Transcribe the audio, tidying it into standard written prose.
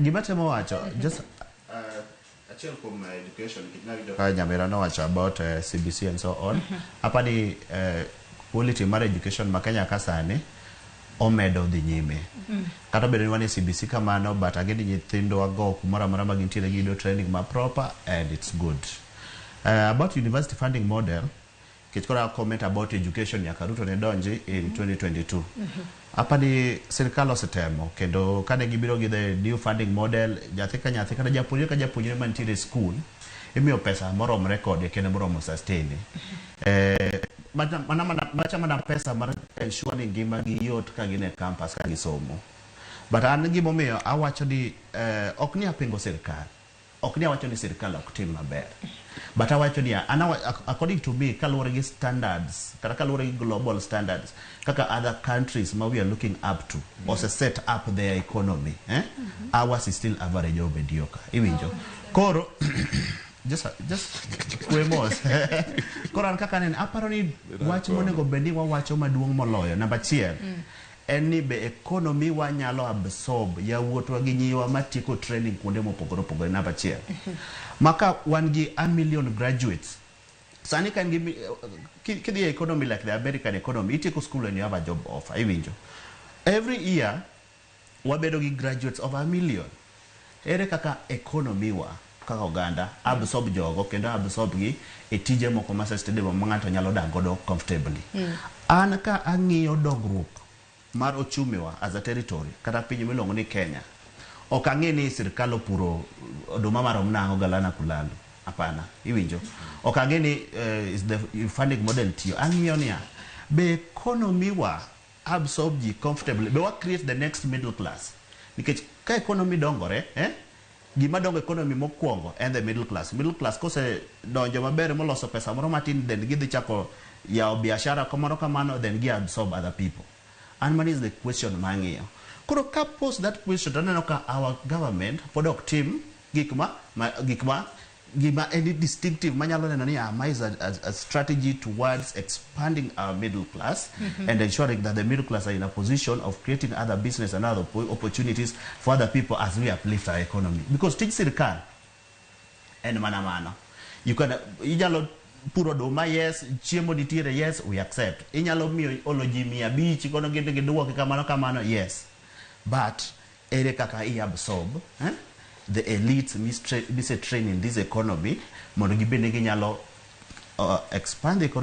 Gima temo wacho, just achiel kuom education, nyamera no wacho about CBC and so on. Apani quality mar education ma Kenya kasani omedo dhi nyime. Kata bedo ni wan CBC kamano, but ageni nyithindo wago kumora mara ma gintiere gi training ma proper and it's good. About university funding model, kichkora comment about education ya Karuto ne donji in 2022. Apani serikal osetemo kendo kane gibiro gi the new funding model, nyathi kata japuonjre mantiere school imiyo pesa moromre kode kendo moromo sustain. Mana pesa mar ensure ni ngima gi yot ka gine campus ka gisomo. But an gimomiyo awacho ni ok ni apingo serikal. Ok ni awacho ni serikal ok tim maber. But awacho ni according to me, kaluwore gi standards, kata kaluwore gi global standards, kaka other countries ma we are looking up to, also set up their economy. Ours is still average or mediocre. Iwinjo. Koro just kwemos. Koro an kaka nen aparo ni wach monego bedi wawacho maduong' moloyo. Number 1 en ni be economy wa nyalo absorb yawuotwa gi nyiwa matieko training kuonde mopogore opogore. Number 1 maka wan gi 1 million graduates. Sani kan gi kidi economy like the American economy, itieko school and you have a job offer. Iwinjo. Every year wabedo gi graduates of 1 million. Ere kaka economy wa kaka oganda absorb jogo kendo absorb gi e tije moko ma sustainable ma ng'ato nyalo dak godo comfortably. An ka ang'iyo dongruok mar uchumiwa as a territory kata piny miluongo ni Kenya, ok ang'e ni sirkal opuro oduma marom nang'o galana kulalo. Apana, iwinjo. Ok ang'e ni is the funding model tiyo. Ang'iyo niya, be economy wa absorb ji comfortably, be wa create the next middle class. Nikech ka economy dongore, gima dongo economy mokwongo and the middle class. Middle class kose donjo maber moloso pesa moro matin, then gidhi chako yao biashara kamoro kamano, then gi absorb other people. And money is the question mang'iyo. Koro ka post that question, taneno ka our government pod ok tim gima any distinctive manyalo neno ni is a strategy towards expanding our middle class and ensuring that the middle class are in a position of creating other business and other opportunities for other people as we uplift our economy. Because tij sirkal en mana you can inyalo puro doma, yes, chiemo nitiere, yes, we accept. Inyalo miyo oloji 500 kono giduoke kamano, yes. But ere kaka I absorb the elites mis train in this economy mondo gibende ginyalo expand the economy